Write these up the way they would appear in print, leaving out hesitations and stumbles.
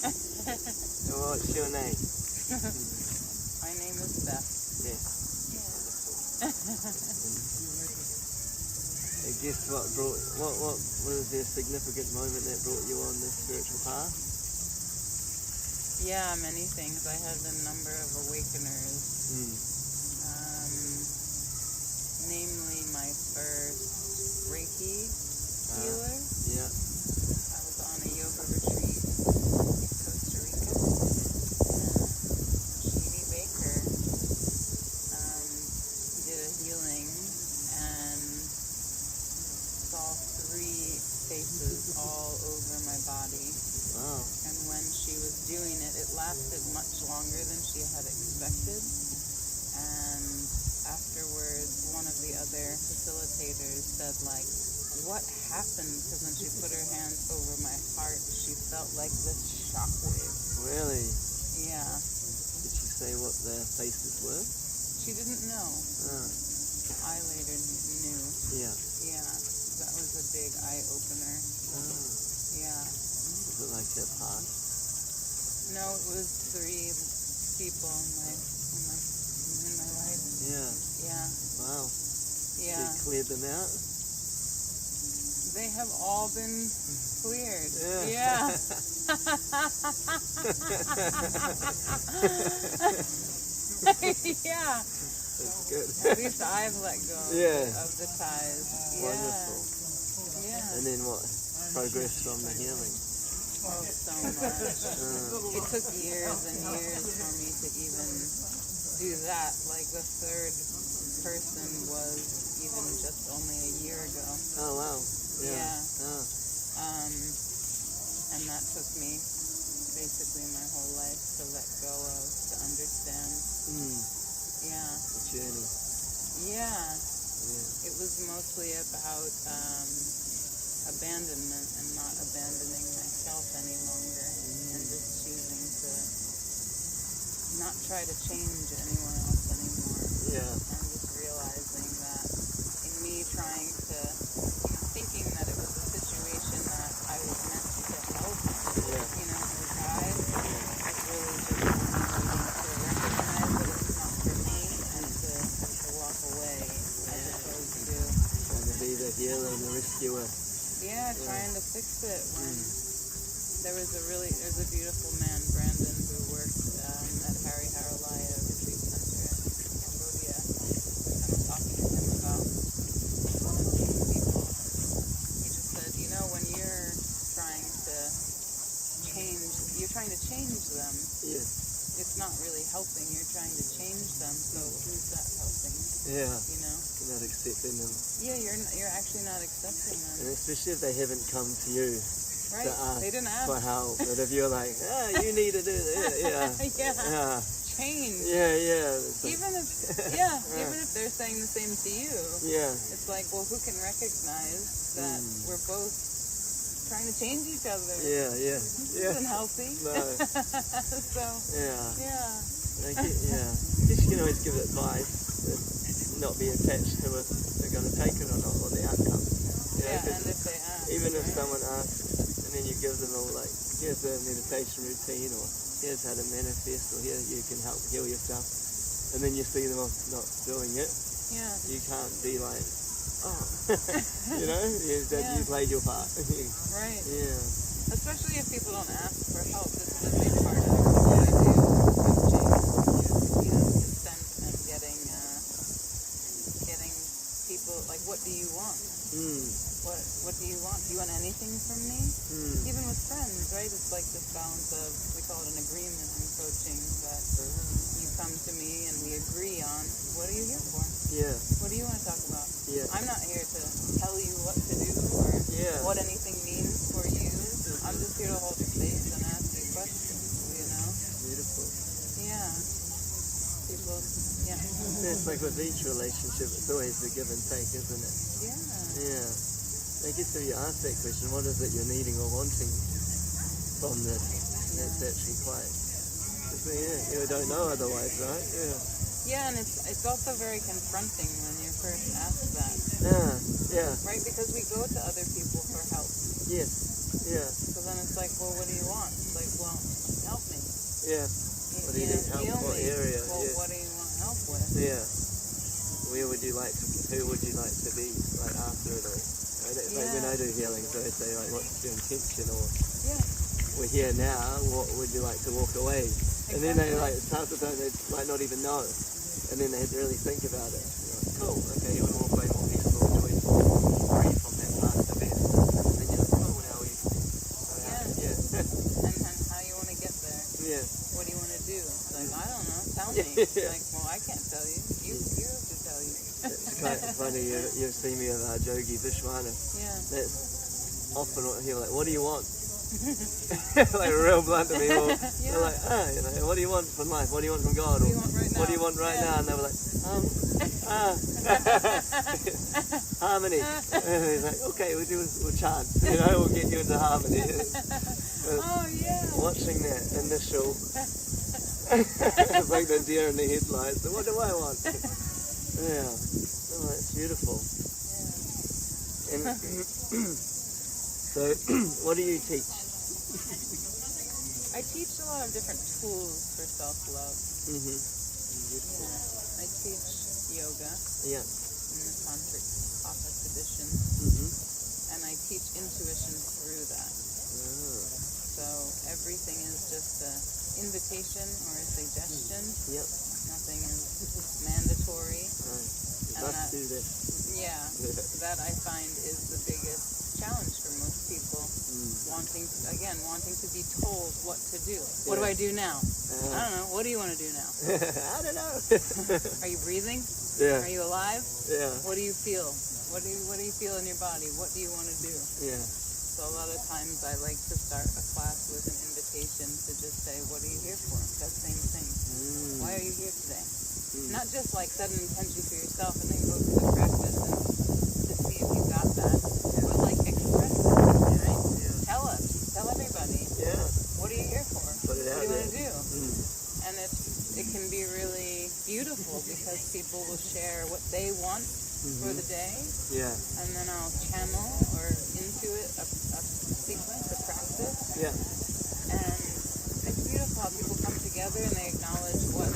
So what's your name? My name is Beth. Yes. I guess what was the significant moment that brought you on this spiritual path? Yeah, many things. I had a number of awakeners. Namely my first Reiki healer. Yeah. I was on a yoga retreat in Costa Rica. Jeannie Baker did a healing and saw 3 faces all over my body. Wow. And when she was doing it, it lasted much longer than she had expected. And afterwards, one of the other facilitators said, like, what happened? Because when she put her hand over my heart, she felt like this shockwave. Really? Yeah. Did she say what their faces were? She didn't know. I later knew. Yeah. Yeah. That was a big eye-opener. Yeah. Was it like their past? No, it was 3 people in my life. Yeah. Yeah. Wow. Yeah. They cleared them out? They have all been cleared. Yeah. Yeah. Yeah. That's good. At least I've let go of the ties. Yeah. Wonderful. Yeah. And then what? Progress from the healing? Oh, so much. It took years and years for me to even do that. Like the 3rd person was even just only a year ago. Oh, wow. Yeah. Oh. And that took me basically my whole life to let go of, to understand. Yeah. The journey. Yeah. It was mostly about abandonment and not abandoning myself any longer, and just choosing to not try to change anyone else anymore. Yeah. And just realizing that in me trying to, thinking that it was a situation that I was meant to help, you know, to guide, it's really just needing to recognize that it's not for me and to walk away as opposed to Trying to be the healer and the rescuer. yeah, trying to fix it when there's a beautiful man, Brandon, who worked at Harry Haralaya Retreat Center in Cambodia. I was talking to him about one of these people. He just said, you know, when you're trying to change them, it's not really helping. You're trying to change them, so who's that helping? Yeah. You know? You're not accepting them. Yeah, you're actually not accepting them. And especially if they haven't come to you Right. to ask They didn't ask for help. But if you're like, you need to do this, yeah. Change. Yeah. Even if they're saying the same to you, it's like, well, who can recognize that we're both trying to change each other? This isn't healthy. No. So, I guess you can always give advice and not be attached to if they're going to take it or not, or the outcome. And if they ask. Even if someone asks, and then you give them all, like, here's a meditation routine, or here's how to manifest, or here you can help heal yourself, and then you see them not doing it, you can't be like, you know, you've played your part. Right. Yeah. Especially if people don't ask for help. This is a big part of what I do with coaching, you know, consent and getting people, like, what do you want? What do you want? Do you want anything from me? Even with friends, right? It's like this balance of, we call it an agreement in coaching, that you come to me and we agree on, what are you here for? Yeah. What do you want to talk about? Yeah. I'm not here to tell you what to do or what anything means for you. I'm just here to hold space and ask you questions, you know? Beautiful. Yeah. People, It's like with each relationship, it's always a give and take, isn't it? Yeah. I guess if you ask that question, what is it you're needing or wanting from this? That's actually quite, you don't know otherwise, right? Yeah, and it's also very confronting when you first ask that. Yeah. Right, because we go to other people for help. Yes. Yeah. So then it's like, well, what do you want? It's like, well, Yeah. What do you need help? What area? Well, what do you want help with? Yeah. Who would you like to be like after it all? Like when I do healing, so I say like, what's your intention, or we're here now, what would you like to walk away? And then they like half the time they might not even know, and then they had to really think about it. Like, cool, okay, you want to walk away more peaceful, joyful, free from that past event. And then you're like, cool, now we. And how you want to get there? Yeah. What do you want to do? It's like, I don't know. Tell me. It's like, well, I can't tell you. You have to tell you. It's kind of funny. You've seen me of Jogi Vishwana. Yeah. That's often what he'll like. What do you want? Like real blunt to me. Or they're like, what do you want from life? What do you want from God? Or what do you want right now? And they were like, harmony. And he's like, okay, we'll chant. We'll get you into harmony. Watching that initial, it's like the deer in the headlights. What do I want? Yeah. Oh, that's beautiful. And so, what do you teach? I teach a lot of different tools for self-love. Mm-hmm. I teach yoga in the Tantric Hatha tradition, and I teach intuition through that. So everything is just an invitation or a suggestion. Nothing is mandatory. Let's do this. That I find is the biggest challenge for most people. Wanting to be told what to do. What do I do now? I don't know. What do you want to do now? I don't know. Are you breathing? Yeah. Are you alive? Yeah. What do you feel? What do you feel in your body? What do you want to do? Yeah. So a lot of times I like to start a class with an invitation to just say, what are you here for? That same thing. Why are you here today? Not just like set an intention for yourself and then go through the practice and to see if you got that, but like express it, right? Tell us. Tell everybody. Yeah. What are you here for? Put it out what do you there. want to do? And it can be really beautiful because people will share what they want for the day. Yeah. And then I'll channel or intuit a sequence, a practice. Yeah. And it's beautiful how people come together and they acknowledge what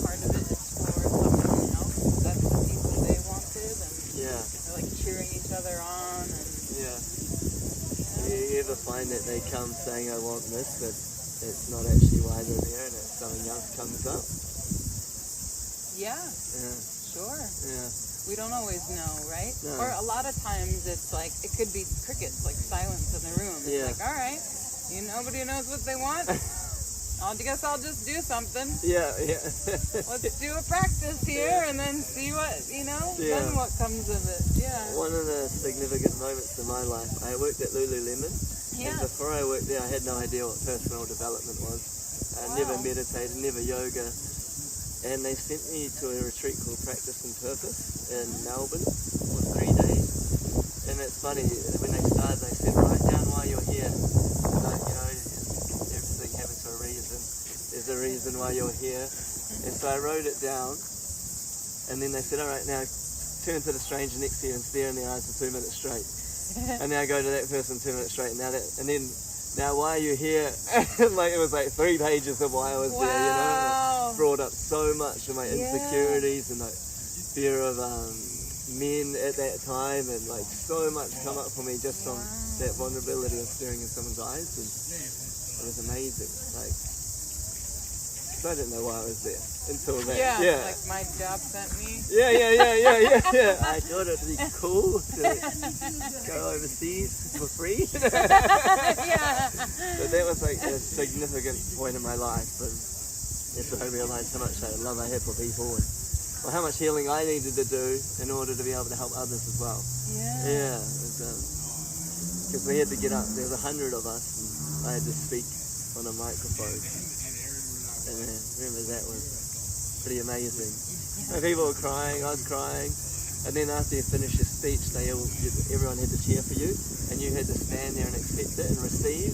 part of it is for someone else. That's the people they wanted, and they're like cheering each other on. And you ever find that they come saying, I want this, but it's not actually why they're there, and it's something else comes up? Sure. We don't always know, right? No. Or a lot of times it's like, it could be crickets, like silence in the room. It's like, all right, nobody knows what they want. I guess I'll just do something. Let's do a practice here and then see what, then what comes of it. One of the significant moments in my life, I worked at Lululemon. And before I worked there, I had no idea what personal development was. I never meditated, never yoga. And they sent me to a retreat called Practice and Purpose in Melbourne for 3 days. And it's funny, when they started, they said, write down why you're here. Like, everything happens for a reason. There's a reason why you're here. And so I wrote it down. And then they said, all right, now turn to the stranger next to you and stare in their eyes for 2 minutes straight. And then I go to that person 2 minutes straight. Now why are you here? Like it was like 3 pages of why I was there, Brought up so much of my insecurities and like fear of men at that time, and like so much come up for me just from that vulnerability of staring in someone's eyes, and it was amazing. Like, because I didn't know why I was there until that. Like my job sent me. I thought it'd be cool to go overseas for free. But that was like a significant point in my life, and that's when I realized how much love I had for people, and how much healing I needed to do in order to be able to help others as well. Because we had to get up. There was 100 of us, and I had to speak on a microphone. And remember, that was pretty amazing. And people were crying, I was crying, and then after you finished your speech, everyone had to cheer for you, and you had to stand there and accept it and receive.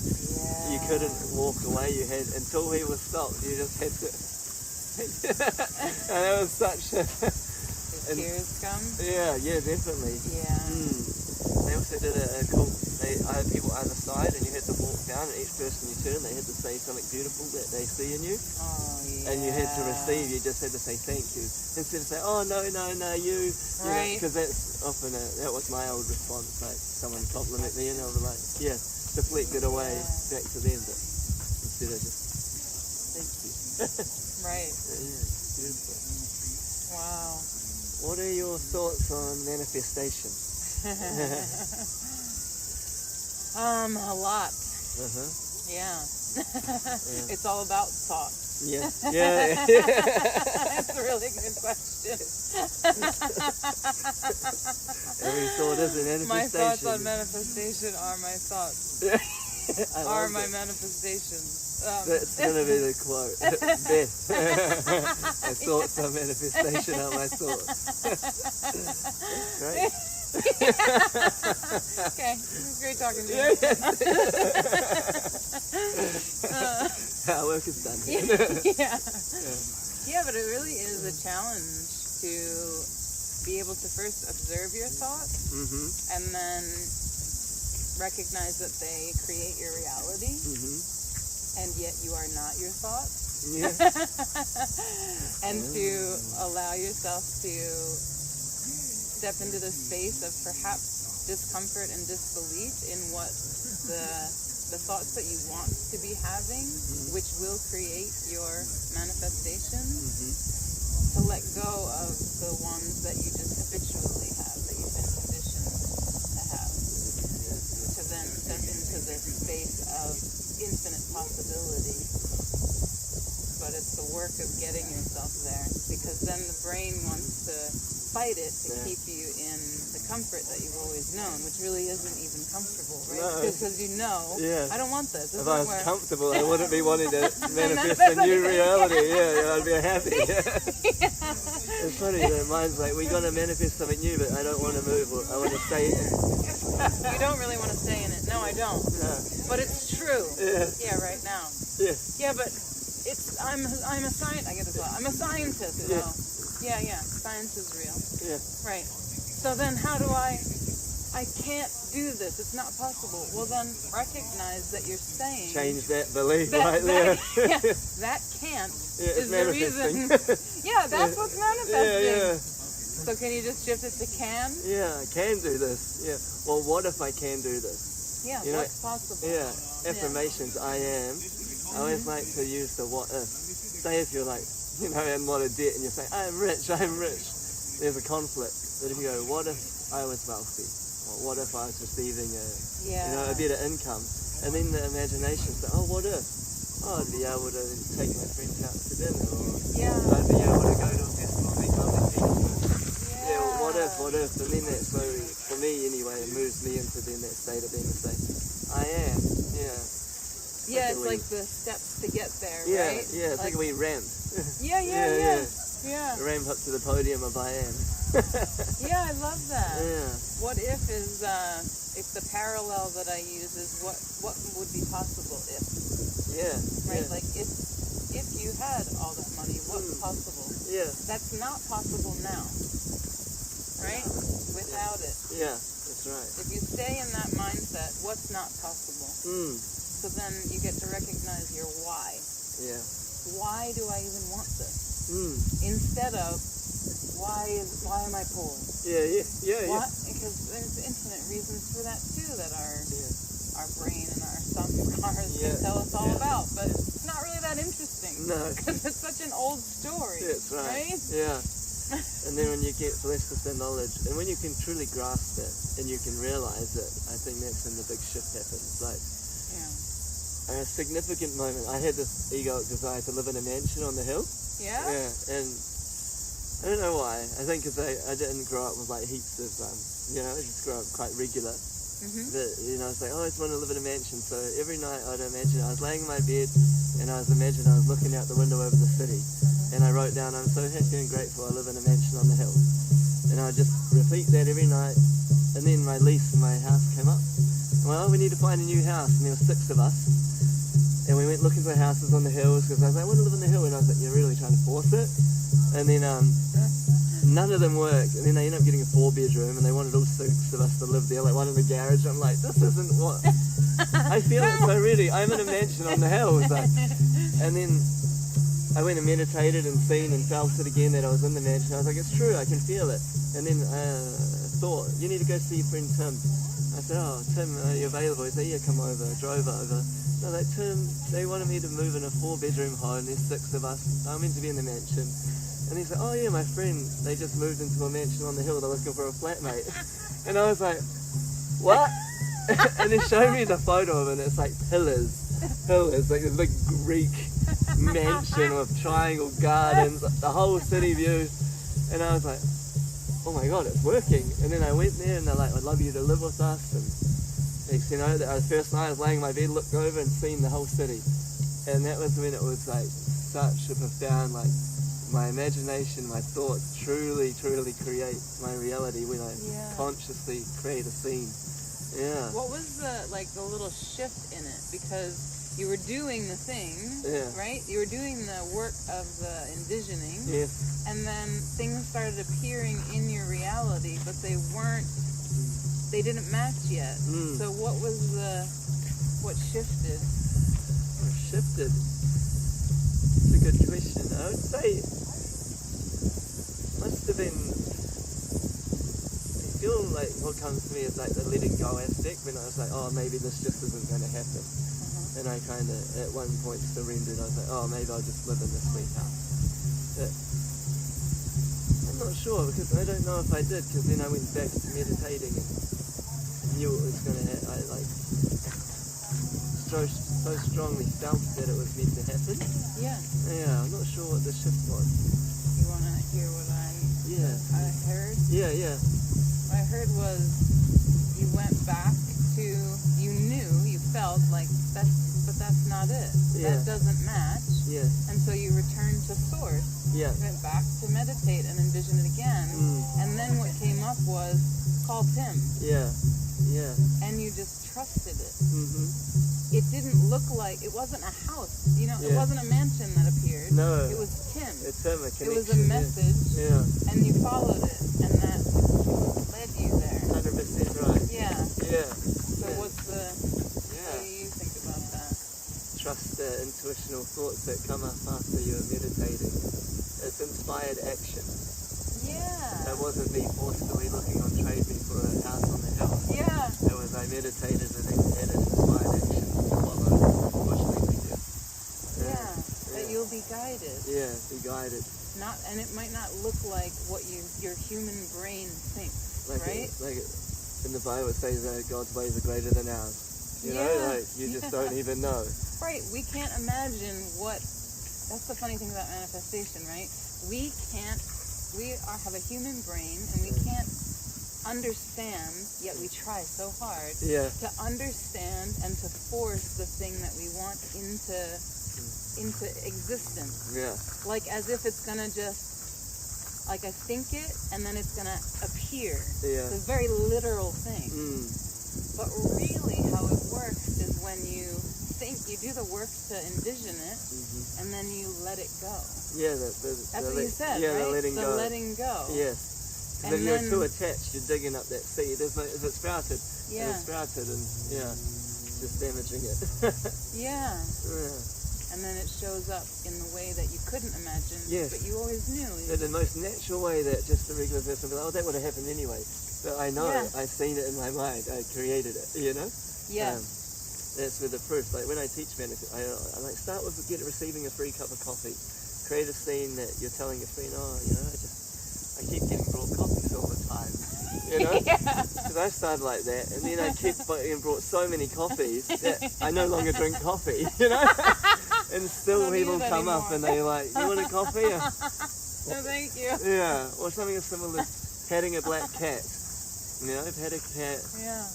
You couldn't walk away. You had, until we were stopped, you just had to. And it was such a. The tears come. Yeah, definitely. They also did a cool. I had people either side, and you had to walk town, and each person you turn, they had to say something beautiful that they see in you. Oh, yeah. And you had to receive, you just had to say thank you. Instead of saying, oh, no, you. Right. Because that's often, that was my old response, like someone compliment me and I was like, yeah, deflect it away back to them, but instead of just, thank you. Right. Yeah, beautiful. Wow. What are your thoughts on manifestation? A lot. Uh-huh. Yeah. Yeah. It's all about thought. Yeah. Yeah. That's a really good question. Every thought is a manifestation. My thoughts on manifestation are my thoughts. Are my manifestations. That's going to be the quote. Beth. My thoughts on manifestation are my thoughts. Great. Okay, this is great talking to you. Our work is done. Yeah, but it really is a challenge to be able to first observe your thoughts and then recognize that they create your reality, and yet you are not your thoughts. Yeah. And to allow yourself to step into the space of perhaps discomfort and disbelief in what the thoughts that you want to be having, which will create your manifestation, to let go of the ones that you just habitually have, that you've been conditioned to have, to then step into this space of infinite possibility. But it's the work of getting yourself there, because then the brain wants to fight it to keep you in the comfort that you've always known, which really isn't even comfortable, right? No. Because you know, I don't want this. If I was comfortable, I wouldn't be wanting to manifest a new reality. Yeah, I'd be happy. It's funny, the mind's like, we're going to manifest something new, but I don't want to move. I want to stay in. You don't really want to stay in it. No, I don't. No. But it's true. Yeah, right now. Yeah, but I'm a scientist. I get this a lot. I'm a scientist. Yeah. Well, yeah. Science is real. Yeah. Right. So then how do I can't do this. It's not possible. Well, then recognize that you're saying... Change that belief right there. That can't is the reason. That's what's manifesting. So can you just shift it to can? Yeah, I can do this. Yeah. Well, what if I can do this? Yeah, what's possible? Yeah, affirmations, I am. I always like to use the what if. Say if you're like, in a lot of debt and you say, I'm rich. There's a conflict. But if you go, what if I was wealthy? Or what if I was receiving a better income? And then the imagination says, oh, what if? Oh, I'd be able to take my friends out to dinner. Or I'd be able to go to a festival and meet other people. What if? And then that slowly, for me anyway, it moves me into then that state of being to say, I am. Yeah, it's like the steps to get there, right? Yeah, it's like a wee ramp. Yeah. Ramp up to the podium of I am. Yeah, I love that. Yeah. What if is the parallel that I use is what would be possible if. Yeah. Right? Like if you had all that money, what's possible? Yeah. That's not possible now. Right? Without it. Yeah, that's right. If you stay in that mindset, what's not possible? So then you get to recognize your why. Yeah. Why do I even want this? Instead of why am I poor? Yeah. Because there's infinite reasons for that too that our brain and our subconscious can tell us all about. But it's not really that interesting. No. Because it's such an old story. That's right. Right? Yeah. And then when you get blessed with the knowledge, and when you can truly grasp it, and you can realize it, I think that's when the big shift happens. Like, a significant moment, I had this egoic desire to live in a mansion on the hill. Yeah, and I don't know why. I think because I didn't grow up with like heaps of, I just grew up quite regular. But, it's like, I just want to live in a mansion. So every night I'd imagine, I was laying in my bed, and I was looking out the window over the city. And I wrote down, I'm so happy and grateful I live in a mansion on the hill. And I would just repeat that every night. And then my lease in my house came up. Well, we need to find a new house. And there were 6 of us. And we went looking for houses on the hills because I was like, I want to live on the hill. And I was like, you're really trying to force it? And then none of them worked. And then they ended up getting a 4-bedroom and they wanted all 6 of us to live there, like one in the garage. I'm like, this isn't what I feel it so really. I'm in a mansion on the hills. And then I went and meditated and seen and felt it again that I was in the mansion. I was like, it's true, I can feel it. And then thought, you need to go see your friend Tim. I said, oh, Tim, are you available? He said, yeah, come over. I drove over. I was like, Tim, they wanted me to move in a 4-bedroom home. There's 6 of us. I'm meant to be in the mansion. And he said, oh yeah, my friend, they just moved into a mansion on the hill. They're looking for a flatmate. And I was like, what? And he showed me the photo of it, and it's like pillars, like this big Greek mansion with triangle gardens, the whole city view. And I was like, oh my God, it's working. And then I went there and they're like, I'd love you to live with us. And next, you know, the first night I was laying in my bed, looked over and seen the whole city. And that was when it was like such a profound, like, my imagination, my thoughts truly create my reality when I consciously create a scene. Yeah. What was the little shift in it? Because you were doing the thing, right? You were doing the work of the envisioning, and then things started appearing in your reality, but they didn't match yet. So what shifted? What shifted? It's a good question. I would say must have been, I feel like what comes to me is like the letting go aspect, when I was like, oh, maybe this just isn't going to happen. And I kind of at one point surrendered. I was like, oh, maybe I'll just live in this sweet house. But I'm not sure, because I don't know if I did, because then I went back to meditating and knew it was going to happen. I like so strongly felt that it was meant to happen. Yeah, I'm not sure what the shift was. You want to hear what I heard? Yeah. What I heard was you went back to, you felt like that's not it. That doesn't match. And so you returned to source. You went back to meditate and envision it again. And then what came up was, call Tim. And you just trusted it. It didn't look like, it wasn't a house, it wasn't a mansion that appeared. No. It was Tim. It's Tim, a connection. It was a message. And you followed it, and that led you there. 100% right. So what do you think about that? Trust the intuitional thoughts that come up after you're meditating. It's inspired action. It wasn't me forcefully looking on Trade Me for a house on the hill. It was I meditated and then had an inspired action to follow, push me to do. That you'll be guided. Be guided. And it might not look like what your human brain thinks, right? Like in the Bible it says that God's ways are greater than ours. You know, like you just don't even know. Right, we can't imagine that's the funny thing about manifestation, right? We have a human brain and we can't understand, yet we try so hard to understand and to force the thing that we want into existence. Like as if it's gonna just, like I think it and then it's gonna appear. It's a very literal thing. But really how it works is when you do the work to envision it, and then you let it go. That's what you said, right? The letting go. Letting go. Yes. Because if you're too attached, you're digging up that seed. If it sprouted, it's sprouted, and just damaging it. And then it shows up in the way that you couldn't imagine, but you always knew. In the most natural way that just a regular person would be like, oh, that would have happened anyway. But I know, I've seen it in my mind, I created it, that's where the proof, like when I teach manifestation, I like start with receiving a free cup of coffee. Create a scene that you're telling your friend, I keep getting brought coffees all the time. Because I started like that, and then I kept getting brought so many coffees that I no longer drink coffee, And still people come up and they're like, you want a coffee? No, thank you. Or something as simple as petting a black cat. Pet a cat,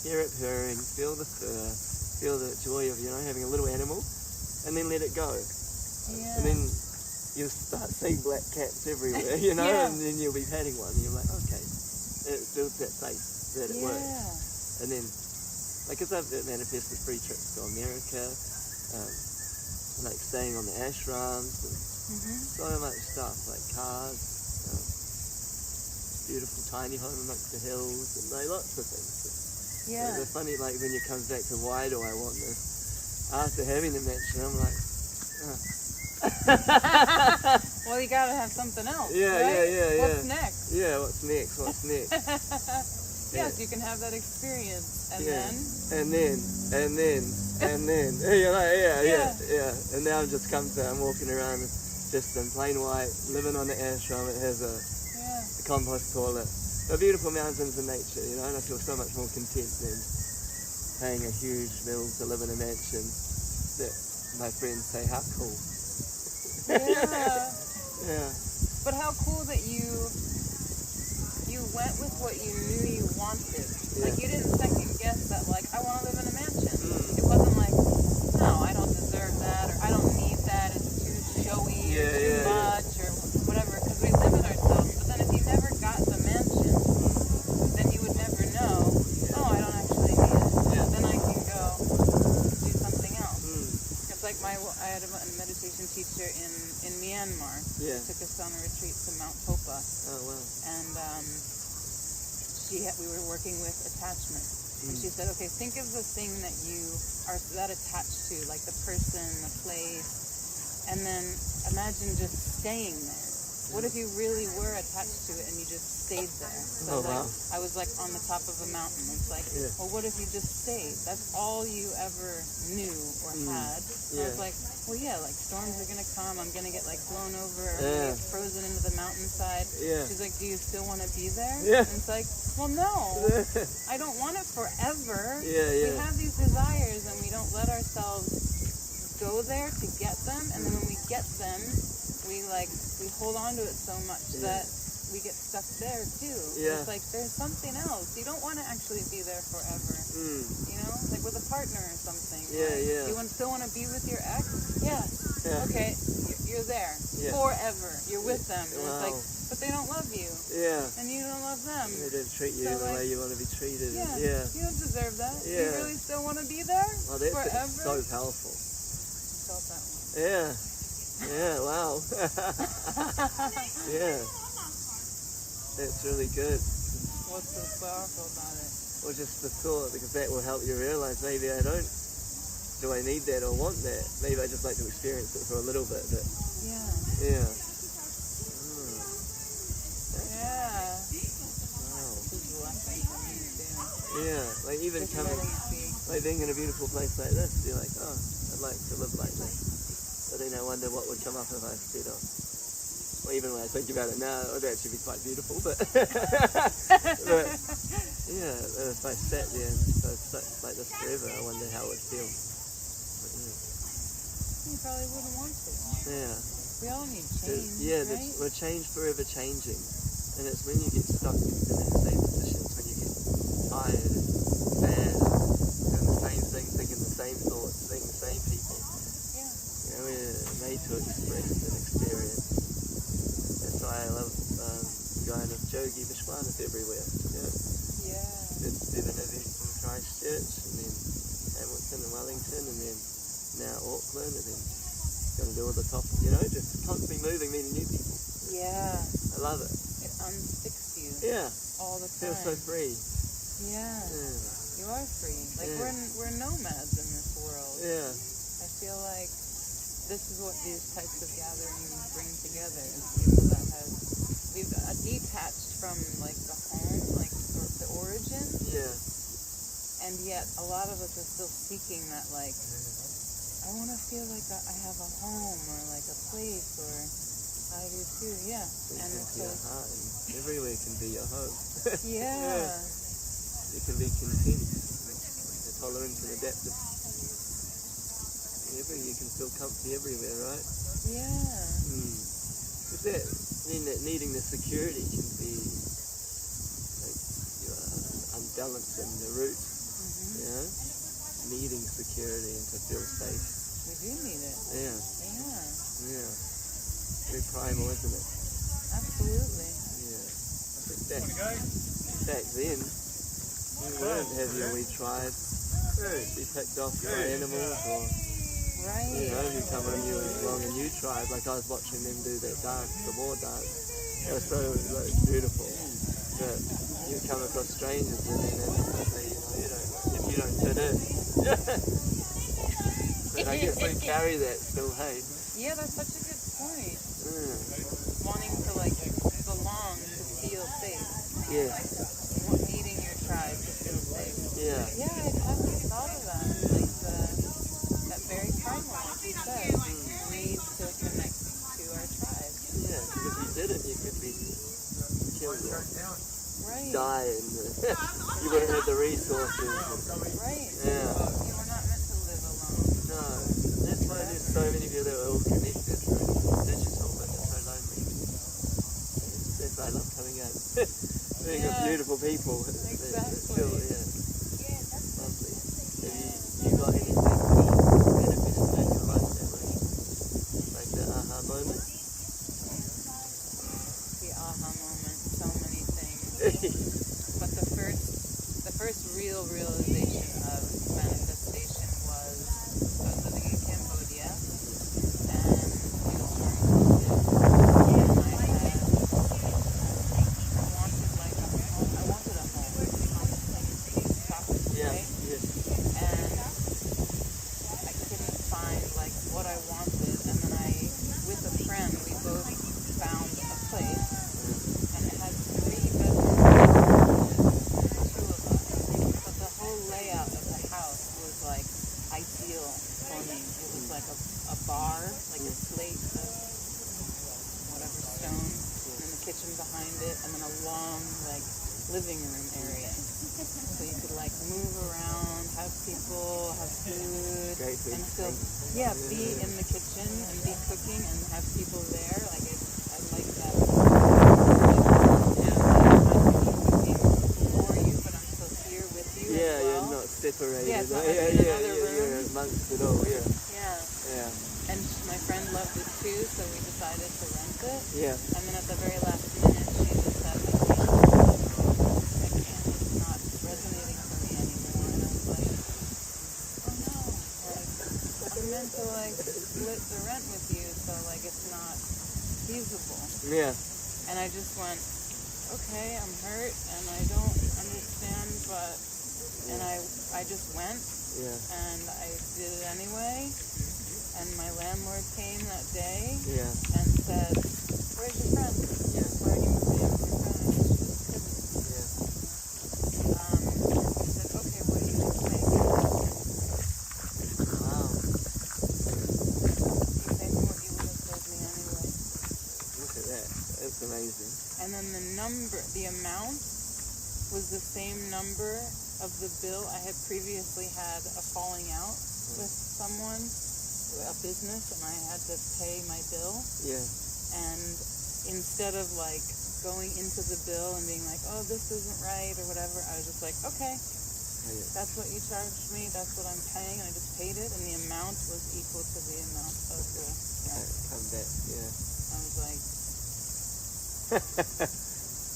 hear it purring, feel the fur, feel the joy of, having a little animal, and then let it go. And then you'll start seeing black cats everywhere, and then you'll be patting one, and you're like, okay, it builds that faith that it works. And then, like, because I've manifested free trips to America, like staying on the ashrams, and so much stuff, like cars, beautiful tiny home amongst the hills, and lots of things. Yeah. The funny, like when it comes back to why do I want this? After having the mansion, I'm like, well, you gotta have something else. Yeah, right? yeah. What's next? Yeah, what's next? What's next? Yes, you can have that experience, and yeah. then. And then. You're like, yeah. And now I'm walking around just in plain white, living on the ashram. It has a compost toilet. The beautiful mountains and nature, you know, and I feel so much more content than paying a huge bill to live in a mansion that my friends say, how cool. Yeah. Yeah. But how cool that you went with what you knew you wanted. Yeah. Like, you didn't second guess that, like, I want to live in a mansion. It wasn't like, no, I don't deserve that, or I don't need that, it's too showy, or too much, or whatever, because we limit ourselves. But then if you never got the mansion, then you would never know, oh, I don't actually need it. Yeah. Then I can go do something else. It's like I had a meditation teacher in Myanmar. Yeah. Took us on a retreat to Mount Popa. Oh, wow. And we were working with attachment. And she said, okay, think of the thing that you are that attached to, like the person, the place, and then imagine just staying there. What if you really were attached to it and you just stayed there? So I was like on the top of a mountain. It's like, well, what if you just stayed? That's all you ever knew or had. So I was like, well, yeah, like storms are going to come. I'm going to get like blown over or get frozen into the mountainside. Yeah. She's like, do you still want to be there? Yeah. And it's like, well, no, I don't want it forever. We have these desires and we don't let ourselves go there to get them. And then when we get them, we hold on to it so much that we get stuck there too. It's like there's something else. You don't want to actually be there forever. You know, like with a partner or something. You still want to be with your ex? Okay, you're there forever. You're with them. And it's like, but they don't love you. And you don't love them. They don't treat you the way you want to be treated. You don't deserve that. You really still want to be there forever? So powerful. Felt that one. Yeah, wow. Yeah. That's really good. What's so powerful about it? Well, just the thought, because that will help you realize maybe I don't, do I need that or want that? Maybe I just like to experience it for a little bit. But yeah. Yeah. Wow. Yeah, like even coming, like being in a beautiful place like this, you're like, oh, I'd like to live like this. But then I wonder what would come up if I stood up. Well, even when I think about it now, it would actually be quite beautiful, but yeah, if I sat there and like this forever, I wonder how it would feel. But, you probably wouldn't want to. Yeah. We all need change, right? We're change forever changing. And it's when you get stuck in that same position, it's when you get tired and sad and doing the same thing, thinking the same thoughts, seeing the same people. We're made to express and experience. That's why I love going with Jogi Vishwanath everywhere. Did 7 events in Christchurch, and then Hamilton and Wellington, and then now Auckland, and then going to do all the top, just constantly moving, meeting new people. Yeah. I love it. It unsticks you. Yeah. All the time. Feels so free. Yeah. You are free. Like we're nomads in this world. Yeah. I feel like this is what these types of gatherings bring together, is people that we've detached from like the home, like the origin. Yeah. And yet a lot of us are still seeking that, like, I want to feel like I have a home or like a place, or I do too, And it's your heart, and everywhere can be your home. Yeah. You can be content, tolerant and adaptive. You can feel comfy everywhere, right? Yeah. Because that needing the security can be like you're unbalanced in the root. Needing security and to feel safe. We do need it. Yeah. Very primal, isn't it? Absolutely. Yeah. Back then, we weren't have your wee tribe. We picked off your animals, or you come along a new tribe. Like I was watching them do that dance, the war dance. It was so beautiful. But you come across strangers and then instantly, you don't don't fit in. But I guess we carry that still, hey? Yeah, that's such a good point. Wanting to like belong, to feel safe. Yeah. Needing your tribe to feel safe. Yeah. Yeah, I haven't thought of that. Like that very primal, like you said, need to connect to our tribe. Yeah, because if you didn't, you could be killed or die, and you wouldn't have the resources. Right. Yeah. You were not meant to live alone. No. That's why there's so many people that are all connected through digital, but they're so lonely. That's why I love coming out. Being with beautiful people. Exactly. Lovely. Have you got anything manifested in your life that was like the aha moment? The aha moment, so many things. But the first real realization of manifestation was I was living in Cambodia, and it was during COVID, and I wanted like a home. I wanted a home. Yeah. Right? Yes. And I couldn't find like what I wanted, and then with a friend, we both found a place, and it had 3 bedrooms, 2 of us, but the whole layout of the house was like ideal for me. It was like a bar, like a slate of whatever stone, and then the kitchen behind it, and then a long like living room area. So you could like move around, have people, have food, and still, be in the kitchen and be cooking and have people there. Like I like that. Cooking for you, but I'm still here with you. Yeah, as well. you're not separated. Yeah, it's not like in another room. You're amongst it all. Yeah. Yeah. And my friend loved it too, so we decided to rent it. Yeah. And then at the very last minute, she just said, I can't, it's not resonating for me anymore. And I was like, oh no, like, I'm meant to like split the rent with you, so like it's not feasible. Yeah. And I just went, okay, I'm hurt and I don't understand, but, and I just went. Yeah. And I did it anyway. And my landlord came that day and said, where's your friend? Where are you moving with your friend? And she just couldn't. I said, okay, what do you think? Wow. You think what you would have told me anyway. Look at that. That's amazing. And then the amount was the same number of the bill. I had previously had a falling out with someone, a business, and I had to pay my bill. Yeah. And instead of like going into the bill and being like, oh, this isn't right or whatever, I was just like, okay, that's what you charged me, that's what I'm paying, and I just paid it, and the amount was equal to the amount of the Come back. Yeah. I was like,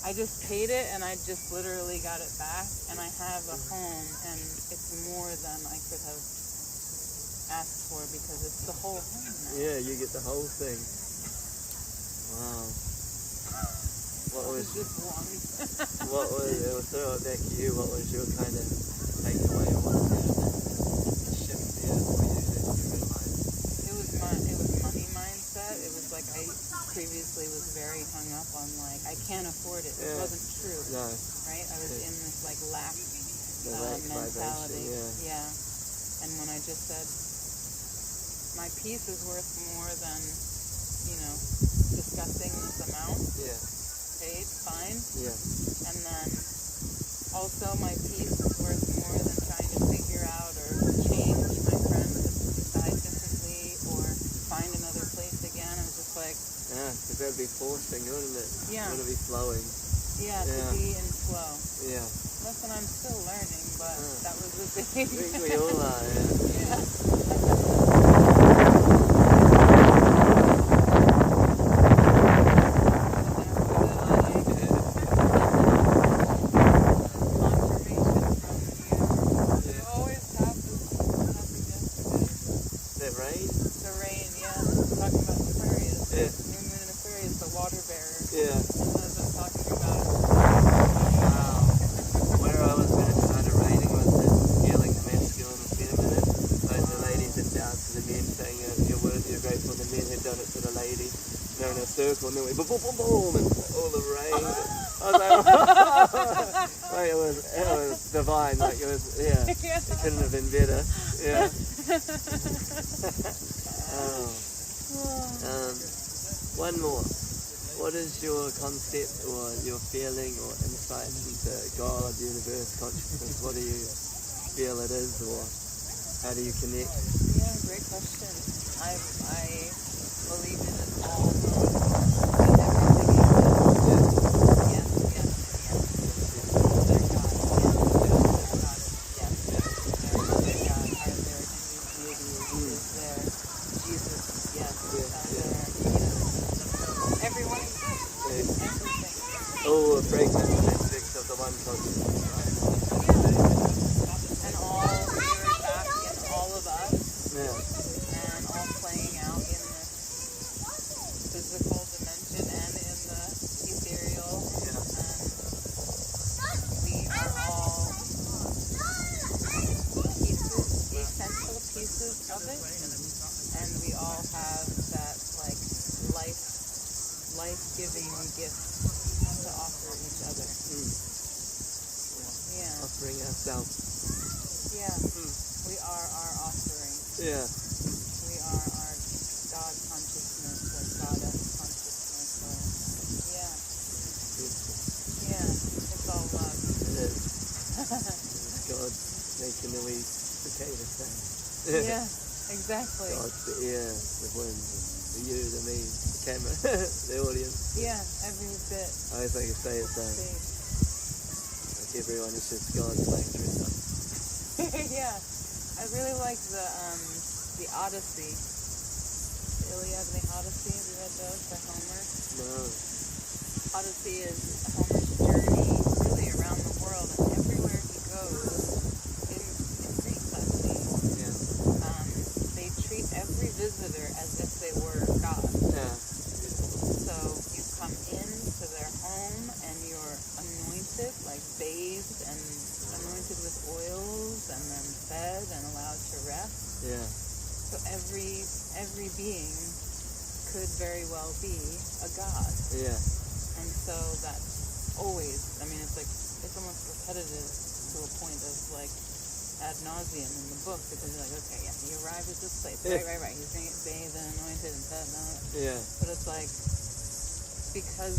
I just paid it, and I just literally got it back, and I have a home, and it's more than I could have asked for because it's the whole home now. Yeah, you get the whole thing. Wow. What was just one? It was throw it back to you. What was your kind of takeaway, or what kind of shift there for you that you realized? It was money mindset. It was like I previously was very hung up on like I can't afford it. It wasn't true. No. Right? I was in this like lack mentality. Yeah. And when I just said my peace is worth more than, discussing this amount. Yeah. Paid, fine. Yeah. And then also my peace is worth more than trying to figure out or change my friend to decide differently or find another place again. I was just like... Yeah, because that'd be forcing, wouldn't it? Yeah. It would be flowing. Yeah, to be in flow. Yeah. Lesson I'm still learning, but that was the thing. We all are, yeah. Where I was when it started raining was this feeling with a lady, you know, in a circle, and then we boom, boom, boom, boom, and all the rain. I was like, like it was divine, like it was, yeah, it couldn't have been better, yeah. One more. What is your concept or your feeling or insight into God, universe, consciousness? What do you feel it is, or how do you connect? Yeah, great question. I believe it is all life-giving gift to offer each other. Yeah. Offering ourselves. Yeah. We are our offering. Yeah. We are our God consciousness or goddess consciousness. Or, yeah. Beautiful. Yeah. It's all love. It is. It's God making the weeds cicada sound. Yeah. Exactly. God's the air, the wind, the you, the me, the camera, the audience. Yeah, every bit. I always like to say it's like everyone is just God's playing dress up. Yeah, I really like the Odyssey, the Iliad and the Odyssey. Have you read those by Homer? No. Odyssey is Homer's journey really around the world, and everywhere he goes in Greece, I believe. Yeah. They treat every visitor as if they were God. Yeah. So you come into their home and you're anointed, like bathed and anointed with oils, and then fed and allowed to rest. Yeah. So every being could very well be a god. Yeah. And so that's always, I mean, it's almost repetitive to a point of like ad nauseum in the book, because you're like, okay, yeah, he arrived at this place, right. He's going to get bathed and anointed and fed and all that. Yeah. But it's like, because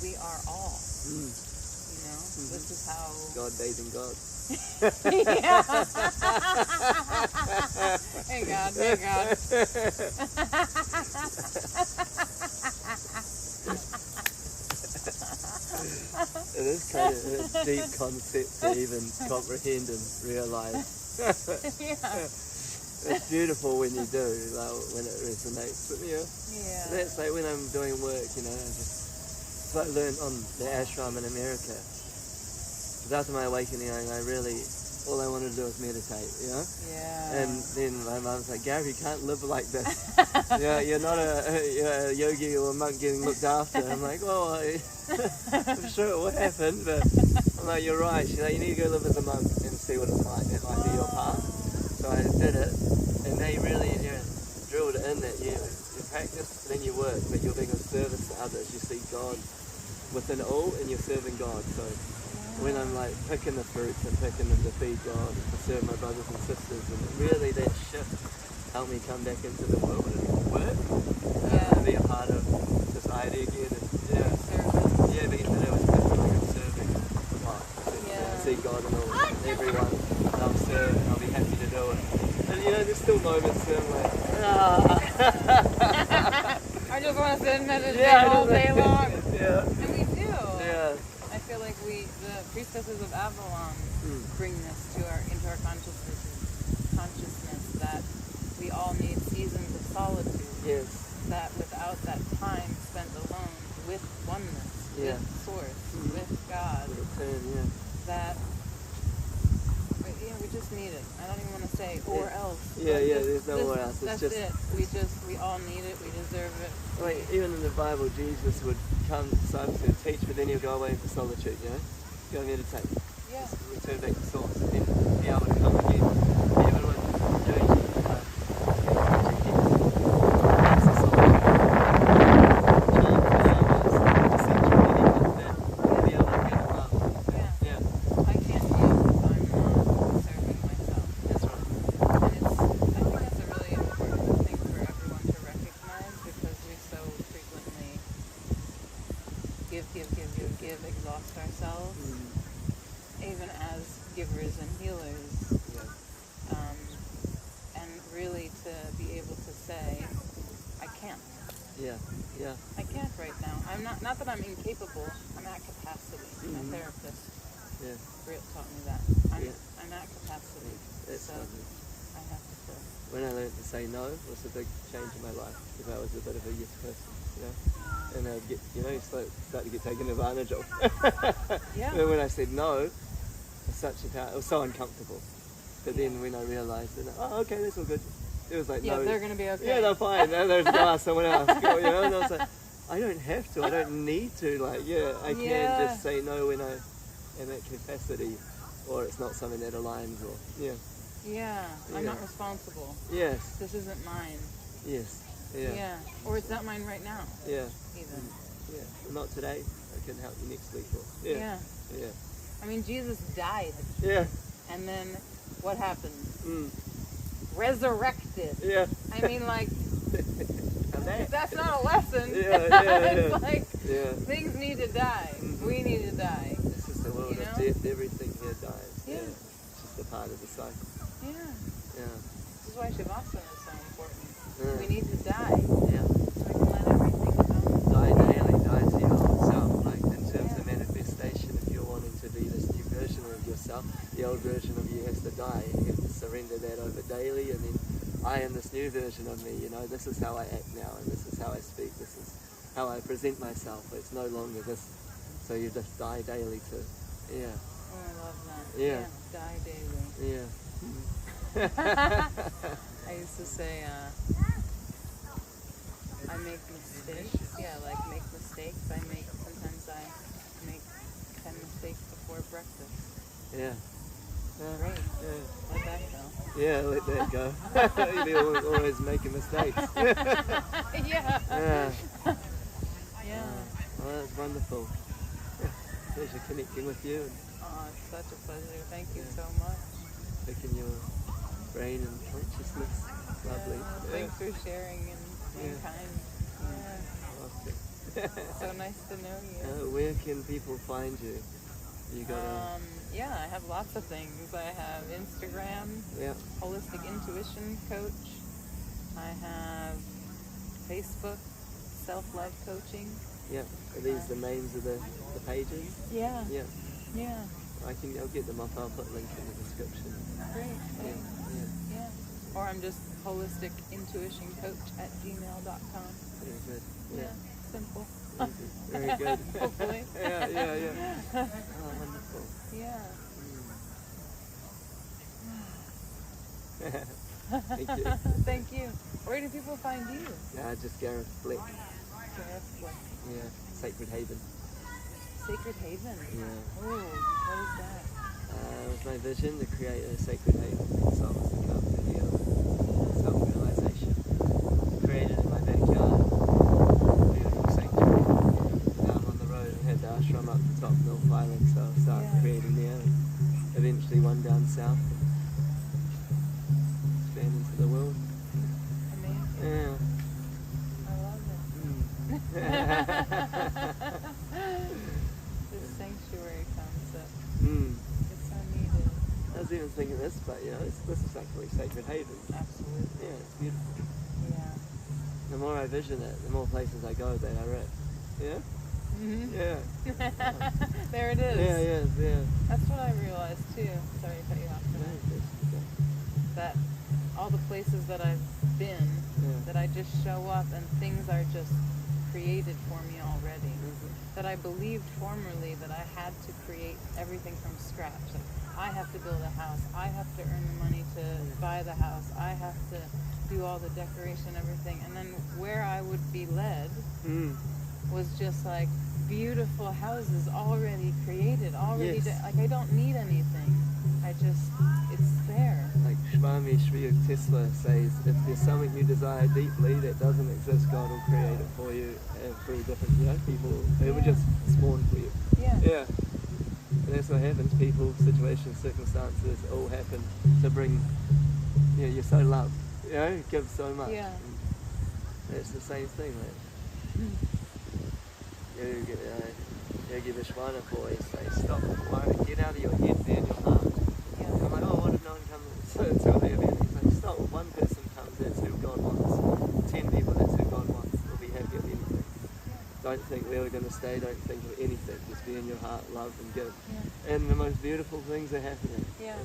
we are all, you know, this is how... God bathing God. Yeah. Hey God. It is kind of a deep concept to even comprehend and realize. Yeah. It's beautiful when you do, like when it resonates with you. Yeah. That's like when I'm doing work, you know, it's like I learned on the ashram in America. Because after my awakening, all I wanted to do was meditate, you know? Yeah. And then my mum's like, Gary, you can't live like this. You're not a yogi or a monk getting looked after. I'm like, well, I'm sure it will happen, but I'm like, you're right. She's like, you need to go live as a monk and see what it's like. It might be your path. So I did it, and they really drilled it in that you practice, then you work, but you're being of service to others. You see God within it all, and you're serving God. So when I'm like picking the fruits and picking them to feed God, to serve my brothers and sisters, and really that shift helped me come back into the world and work, and be a part of society again. And because it was different, like I'm serving. Wow. See God in all, everyone, and I'll serve, and I'll be happy to do it. And you know, there's still moments where I'm like, I just want to sit and meditate all day long. Yeah. And we do. Yeah. I feel like the priestesses of Avalon bring this into our consciousness that we all need seasons of solitude. Yes. That without that time spent alone with oneness, with Source, with God, that we just need it. I don't even want to say or else. There's no or else. That's it. We all need it. We deserve it. Like even in the Bible, Jesus would come to disciples and teach, but then he'll go away into solitude. You know, go meditate. Yeah. Just return back to Source, and then be able to come again. Even when doing exercise, exhaust ourselves, even as givers and healers. And really to be able to say, I can't. I can't right now. I'm not that I'm incapable, I'm at capacity. My therapist taught me that. I'm at capacity. That's so lovely. I have to. When I learned to say no, it was a big change in my life, because I was a bit of a yes person, and I'd get, you start to get taken advantage of. And when I said no, it was so uncomfortable. But then when I realised, okay, that's all good. It was like, no, they're going to be okay. Yeah, they're fine. There's someone else. And I was like, I don't have to. I don't need to. I can just say no when I am at capacity, or it's not something that aligns, or I'm not responsible. Yes. This isn't mine. Yes. Yeah. Or it's not mine right now. Yeah. Even. Yeah. Not today. I can help you next week. Or, Yeah. I mean, Jesus died. Yeah. And then what happened? Resurrected. Yeah. I mean, that's not a lesson. It's like things need to die. We need to die. This is the world of death. Everything here dies. It's just a part of the cycle. This is why Shavasana is so important. We need to die. So we can let everything go. Die daily. Die to your old self. In terms of manifestation, if you're wanting to be this new version of yourself, the old version of you has to die. You have to surrender that over daily, and then I am this new version of me. This is how I act now, and this is how I speak. This is how I present myself. It's no longer this. So you just die daily to, Oh, I love that. Die daily. I used to say, I make mistakes. Make mistakes. Sometimes I make 10 mistakes before breakfast. Great. Let that go. Let that go. You're always making mistakes. Oh, that's wonderful. Pleasure connecting with you. Oh, it's such a pleasure. Thank you so much. Taking your brain and consciousness. Lovely. Thanks for sharing and being kind. So nice to know you. Where can people find you? You got I have lots of things. I have Instagram, Holistic Intuition Coach. I have Facebook, Self-Love Coaching. Are these the names of the pages? I'll get them up. I'll put a link in the description. Great. Or I'm just holisticintuitioncoach@gmail.com. Very good. Simple. Easy. Very good. Hopefully. Oh, wonderful. Thank you. Thank you. Where do people find you? Just Gareth Fleck. Gareth Fleck. Sacred Haven. Sacred Haven? Oh, what is that? It was my vision to create a sacred haven for souls to come to heal self-realization. Created in my backyard. Beautiful sanctuary. Down on the road, I had the ashram up the top, North Island, so I started creating there. And eventually one down south. Expand into the world. Amazing. I love it. This sanctuary concept. It's so needed. I was even thinking this, but this is actually Sacred Haven. Absolutely. It's beautiful. The Yeah. more I vision it, the more places I go that I read. Yeah? Yeah. There it is. Yeah. That's what I realized too. Sorry to cut you off tonight. That all the places that I've been, that I just show up and things are just created for me already. That I believed formerly that I had to create everything from scratch. Like, I have to build a house. I have to earn the money to buy the house. I have to do all the decoration, everything. And then where I would be led was just like beautiful houses already created, already. Like I don't need anything. It's there. Like Swami Sri Tesla says, if there's something you desire deeply that doesn't exist, God will create it for you through different people. It will just spawn for you. Yeah. And that's what happens. People, situations, circumstances all happen to bring, you're so loved. Give so much. Yeah. And it's the same thing. Yogi Vishwana boys say, stop worrying, get out of your head, be in your heart. Yeah. I'm like, oh, what if no one comes to the event? He's like, stop, if one person comes, that's who God wants. 10 people, that's who God wants. We'll be happy with anything. Don't think where we're going to stay, don't think of anything. Just be in your heart, love and give. Yeah. And the most beautiful things are happening. Yeah.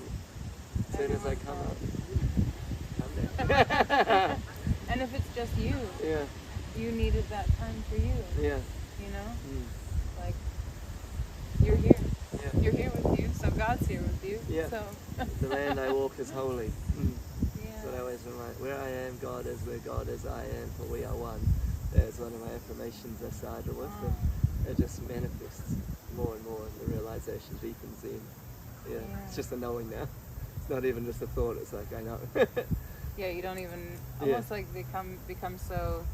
As soon as I come up, come down. And if it's just you, Yeah. you needed that time for you. Yeah. You know? Mm. Like, you're here. Yeah. You're here with you, so God's here with you. Yeah. So. The land I walk is holy. Mm. Yeah. So I always remind, where I am, God is, where God is, I am, for we are one. That's one of my affirmations I started with, and it just manifests more and more, and the realization deepens in. Yeah. It's just a knowing now. It's not even just a thought, it's like, I know. Yeah, you don't even, almost like become so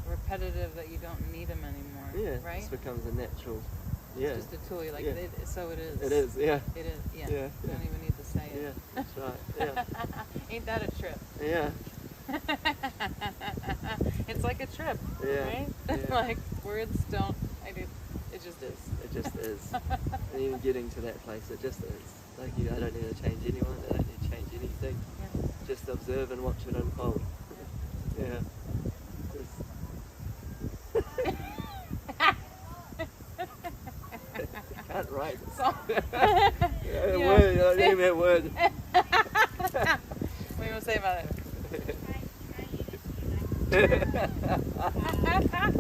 repetitive that you don't need them anymore. Yeah, right? it just becomes a natural. Yeah. It's just a tool. You're like, so it is. It is, yeah. It is, yeah. Yeah. You don't even need to say it. Yeah, that's right. Yeah. Ain't that a trip? Yeah. It's like a trip, Yeah. right? Yeah. Like, words don't, it just is. It just is. And even getting to that place, it just is. Like, I don't need to change anyone, I don't need to change anything. Yeah. Just observe and watch it unfold. Yeah. I can't write. So, Word, I name that word. What do you want to say about it? My child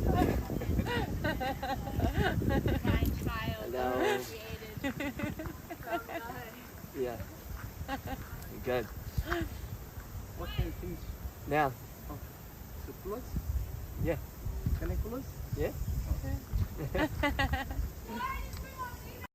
created. Yeah. Good. What can you teach? Now. Oh, circulars? Yeah. Caniculars? Yeah. Okay.